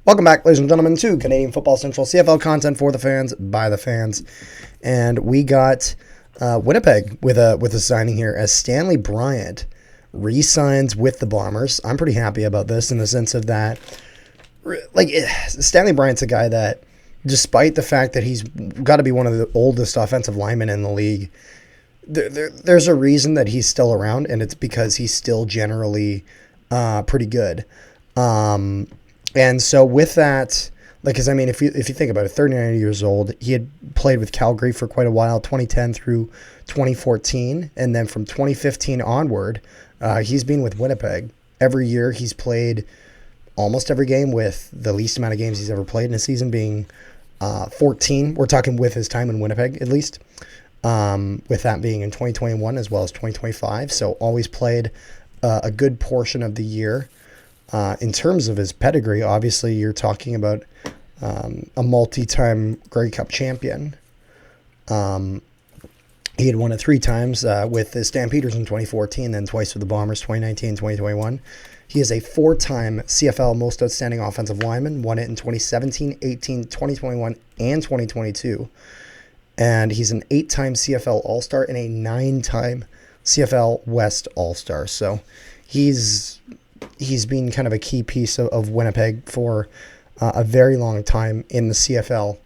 Welcome back, ladies and gentlemen, to Canadian Football Central, CFL content for the fans, by the fans. And we got Winnipeg with a signing here as Stanley Bryant re-signs with the Bombers. I'm pretty happy about this in the sense of that, like, Stanley Bryant's a guy that, despite the fact that he's got to be one of the oldest offensive linemen in the league, there's a reason that he's still around, and it's because he's still generally pretty good. And so with that, like, because I mean, if you think about it, 39 years old, he had played with Calgary for quite a while, 2010 through 2014, and then from 2015 onward, he's been with Winnipeg. Every year he's played almost every game, with the least amount of games he's ever played in a season being 14. We're talking with his time in Winnipeg, at least, with that being in 2021 as well as 2025. So always played a good portion of the year. In terms of his pedigree, obviously you're talking about a multi-time Grey Cup champion. He had won it 3 times with the Stampeders in 2014, then twice with the Bombers, 2019, 2021. He is a 4-time CFL Most Outstanding Offensive Lineman, won it in 2017, 18, 2021, and 2022. And he's an 8-time CFL All-Star and a 9-time CFL West All-Star. So he's been kind of a key piece of Winnipeg for a very long time in the CFL,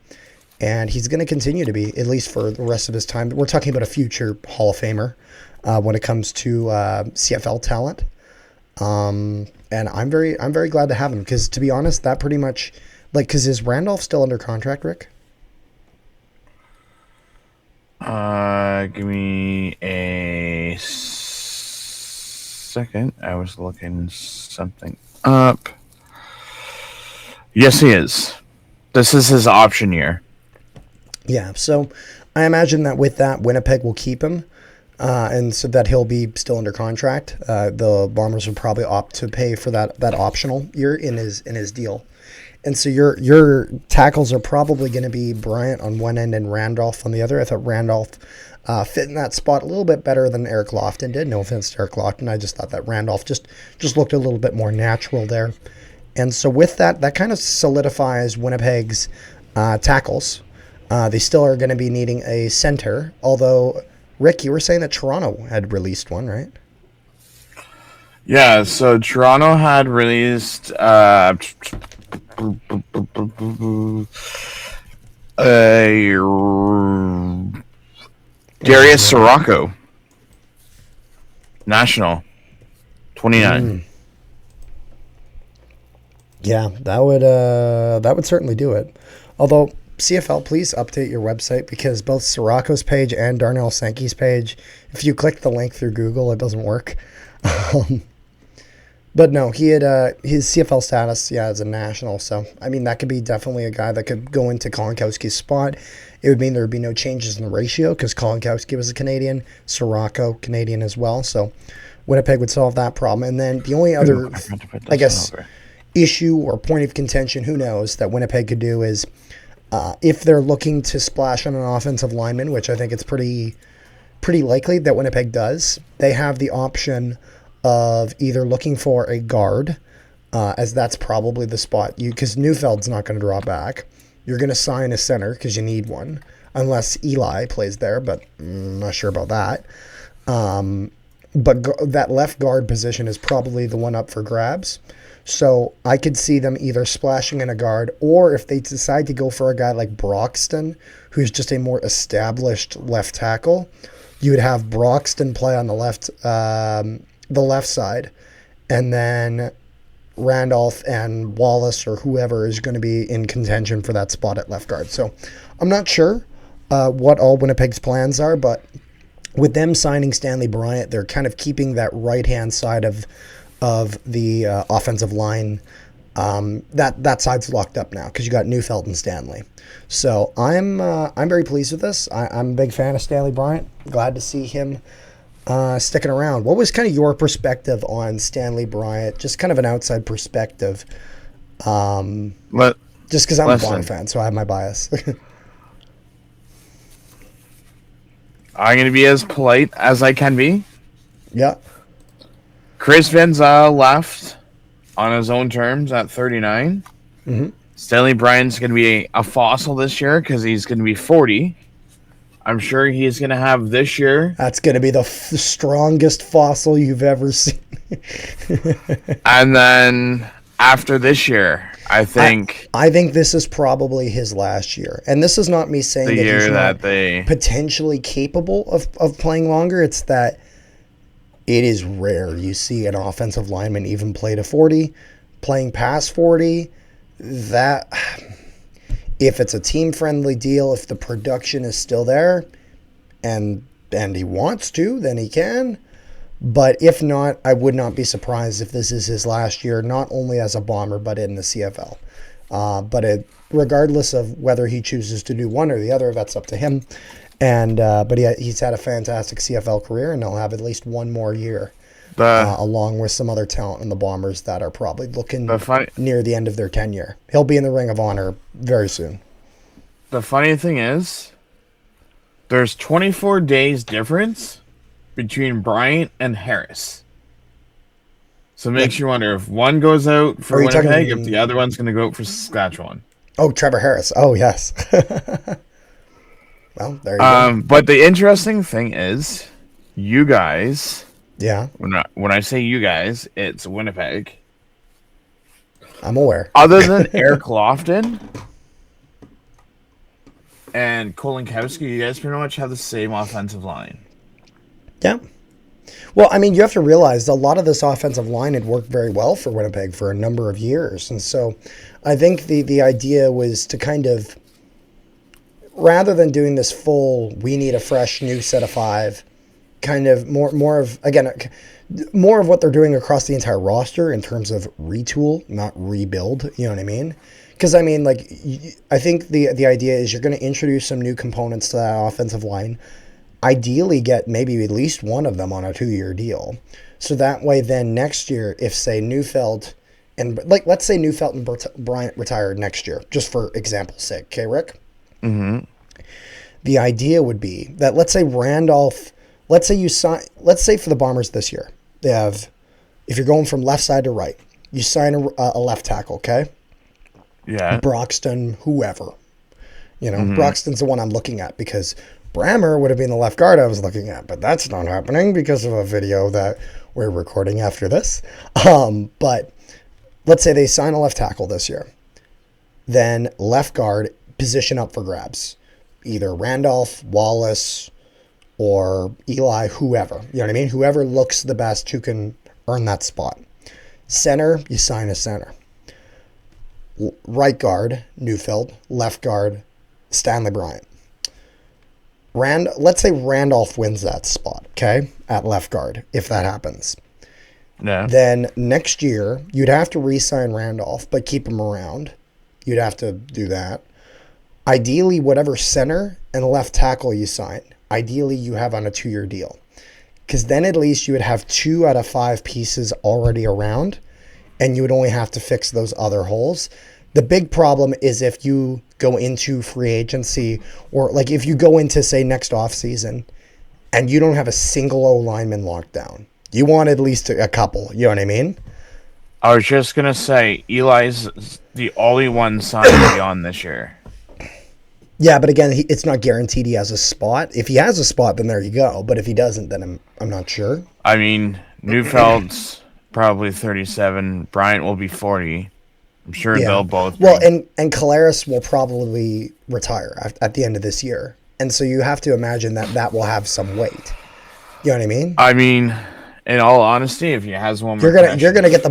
and he's going to continue to be, at least for the rest of his time. We're talking about a future Hall of Famer when it comes to CFL talent, and I'm very glad to have him, because, to be honest, that pretty much, like, because is Randolph still under contract, Rick? Give me a second. I was looking something up. Yes, he is. This is his option year. Yeah, so I imagine that with that, Winnipeg will keep him, and so that he'll be still under contract. The Bombers will probably opt to pay for that optional year in his deal. And so your tackles are probably going to be Bryant on one end and Randolph on the other. I thought Randolph fit in that spot a little bit better than Eric Lofton did. No offense to Eric Lofton. I just thought that Randolph just looked a little bit more natural there. And so with that kind of solidifies Winnipeg's tackles. They still are going to be needing a center. Although, Rick, you were saying that Toronto had released one, right? Yeah, so Toronto had released Darius Sirocco, National, 29. Yeah, that would certainly do it. Although, CFL, please update your website, because both Sirocco's page and Darnell Sankey's page, if you click the link through Google, it doesn't work. But no, he had his CFL status, as a national. So, I mean, that could be definitely a guy that could go into Kolonkowski's spot. It would mean there would be no changes in the ratio, because Kolonkowski was a Canadian, Sirocco, Canadian as well. So, Winnipeg would solve that problem. And then the only other, I guess, issue or point of contention, who knows, that Winnipeg could do is, if they're looking to splash on an offensive lineman, which I think it's pretty likely that Winnipeg does, they have the option of either looking for a guard, as that's probably the spot, because Neufeld's not going to draw back. You're going to sign a center because you need one, unless Eli plays there, but I'm not sure about that. But that left guard position is probably the one up for grabs. So I could see them either splashing in a guard, or if they decide to go for a guy like Broxton, who's just a more established left tackle, you would have Broxton play on the left side, and then Randolph and Wallace or whoever is going to be in contention for that spot at left guard. So I'm not sure what all Winnipeg's plans are, but with them signing Stanley Bryant, they're kind of keeping that right-hand side of the offensive line. That side's locked up now because you got Neufeld and Stanley. So I'm very pleased with this. I'm a big fan of Stanley Bryant. Glad to see him sticking around. What was kind of your perspective on Stanley Bryant? Just kind of an outside perspective. Just because I'm a Blonde fan, so I have my bias. I'm going to be as polite as I can be. Yeah. Chris Van Zyl left on his own terms at 39. Mm-hmm. Stanley Bryant's going to be a fossil this year because he's going to be 40. I'm sure he's going to have this year. That's going to be the strongest fossil you've ever seen. And then after this year, I think this is probably his last year. And this is not me saying the that year he's that not they potentially capable of playing longer. It's that it is rare you see an offensive lineman even play to 40, playing past 40. That if it's a team-friendly deal, if the production is still there, and he wants to, then he can. But if not, I would not be surprised if this is his last year, not only as a Bomber, but in the CFL. Regardless of whether he chooses to do one or the other, that's up to him. But he's had a fantastic CFL career, and he'll have at least one more year, along with some other talent in the Bombers that are probably looking near the end of their tenure. He'll be in the Ring of Honor very soon. The funny thing is, there's 24 days difference between Bryant and Harris. So it makes you wonder if one goes out for Winnipeg, if the other one's going to go out for Saskatchewan. Oh, Trevor Harris. Oh, yes. Well, there you go. But the interesting thing is, you guys... Yeah. When I say you guys, it's Winnipeg. I'm aware. Other than Eric Lofton and Kolinkowski, you guys pretty much have the same offensive line. Yeah. Well, I mean, you have to realize a lot of this offensive line had worked very well for Winnipeg for a number of years. And so I think the idea was to kind of, rather than doing this full, we need a fresh new set of five, kind of more of what they're doing across the entire roster in terms of retool, not rebuild. You know what I mean? Because, I mean, like, I think the idea is you're going to introduce some new components to that offensive line. Ideally get maybe at least one of them on a 2-year deal. So that way then next year, if say Neufeld and let's say Neufeld and Bryant retired next year, just for example's sake. Okay, Rick? Mm-hmm. The idea would be that let's say Randolph, let's say for the Bombers this year, they have, if you're going from left side to right, you sign a left tackle, okay? Yeah. Broxton, whoever. You know, Broxton's the one I'm looking at because Brammer would have been the left guard I was looking at, but that's not happening because of a video that we're recording after this. But let's say they sign a left tackle this year. Then left guard, position up for grabs. Either Randolph, Wallace, or Eli, whoever. You know what I mean? Whoever looks the best who can earn that spot. Center, you sign a center. Right guard, Neufeld. Left guard, Stanley Bryant. Let's say Randolph wins that spot, okay, at left guard, if that happens. Yeah. Then next year, you'd have to re-sign Randolph, but keep him around. You'd have to do that. Ideally, whatever center and left tackle you sign, ideally you have on a 2-year deal. Because then at least you would have 2 out of 5 pieces already around, and you would only have to fix those other holes. The big problem is if you go into free agency or like if you go into, say, next offseason and you don't have a single O lineman locked down. You want at least a couple. You know what I mean? I was just going to say, Eli's the only one signed beyond this year. Yeah, but again, it's not guaranteed he has a spot. If he has a spot, then there you go. But if he doesn't, then I'm not sure. I mean, Neufeld's probably 37. Bryant will be 40. I'm sure they'll both. Well, and Collaros will probably retire at the end of this year, and so you have to imagine that will have some weight. You know what I mean? I mean, in all honesty, if he has one, you're gonna get the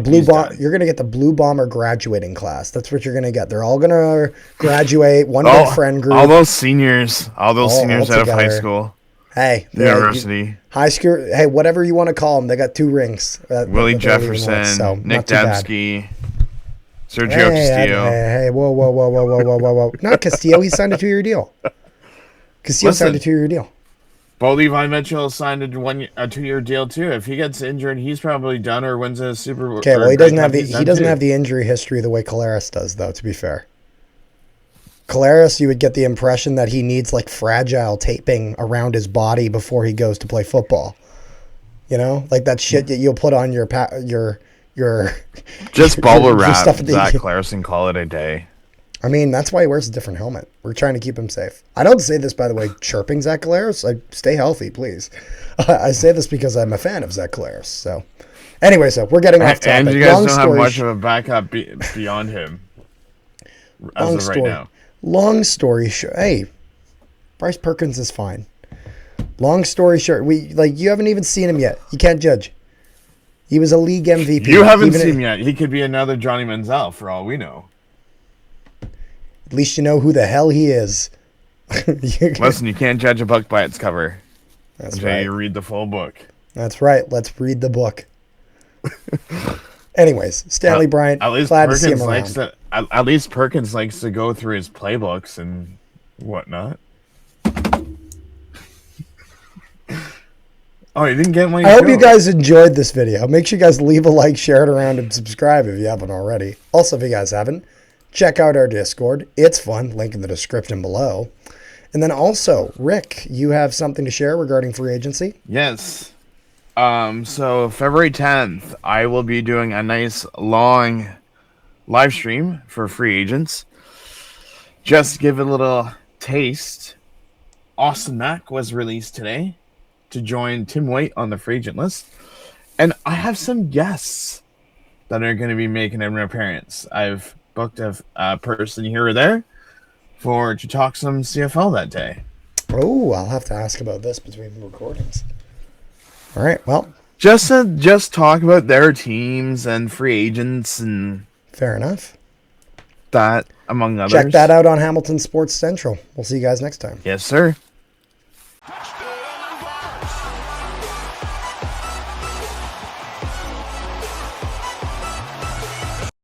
blue bomber graduating class. That's what you're gonna get. They're all gonna graduate. One big friend group. All those seniors out of high school. Hey, university, high school. Hey, whatever you want to call them, they got 2 rings. Willie Jefferson, Nick Dembski. Sergio Castillo. Hey, whoa. Not Castillo. He signed a 2-year deal. Castillo signed a 2-year deal. Bo Levi Mitchell signed a 2-year deal too. If he gets injured, he's probably done or wins a Super Bowl. Okay, well he doesn't have the injury history the way Collaros does, though. To be fair, Collaros, you would get the impression that he needs like fragile taping around his body before he goes to play football. You know, like that shit that you'll put on your your Just bubble your wrap stuff at the- Zach Claris and call it a day. I mean, that's why he wears a different helmet. We're trying to keep him safe. I don't say this, by the way, chirping Zach Claris. I stay healthy, please. I say this because I'm a fan of Zach Claris. So, anyway, so we're getting off topic. And you guys don't have much of a backup beyond him as of right now. Long story short, hey, Bryce Perkins is fine. Long story short, you haven't even seen him yet. You can't judge. He was a league MVP. You haven't seen him yet. He could be another Johnny Manziel for all we know. At least you know who the hell he is. Listen, you can't judge a book by its cover. That's until right. you read the full book. That's right. Let's read the book. Anyways, Stanley Bryant. At least glad Perkins to see him likes around. to. At least Perkins likes to go through his playbooks and whatnot. Oh, you didn't get my. I hope you guys enjoyed this video. Make sure you guys leave a like, share it around, and subscribe if you haven't already. Also, if you guys haven't, check out our Discord. It's fun. Link in the description below. And then also, Rick, you have something to share regarding free agency? Yes. So February 10th, I will be doing a nice long live stream for free agents. Just to give a little taste. Austin Mack was released today to join Tim White on the free agent list. And I have some guests that are going to be making an appearance. I've booked a person here or there to talk some CFL that day. Oh, I'll have to ask about this between recordings. All right, well. Just talk about their teams and free agents and Fair enough. that, among others. Check that out on Hamilton Sports Central. We'll see you guys next time. Yes, sir.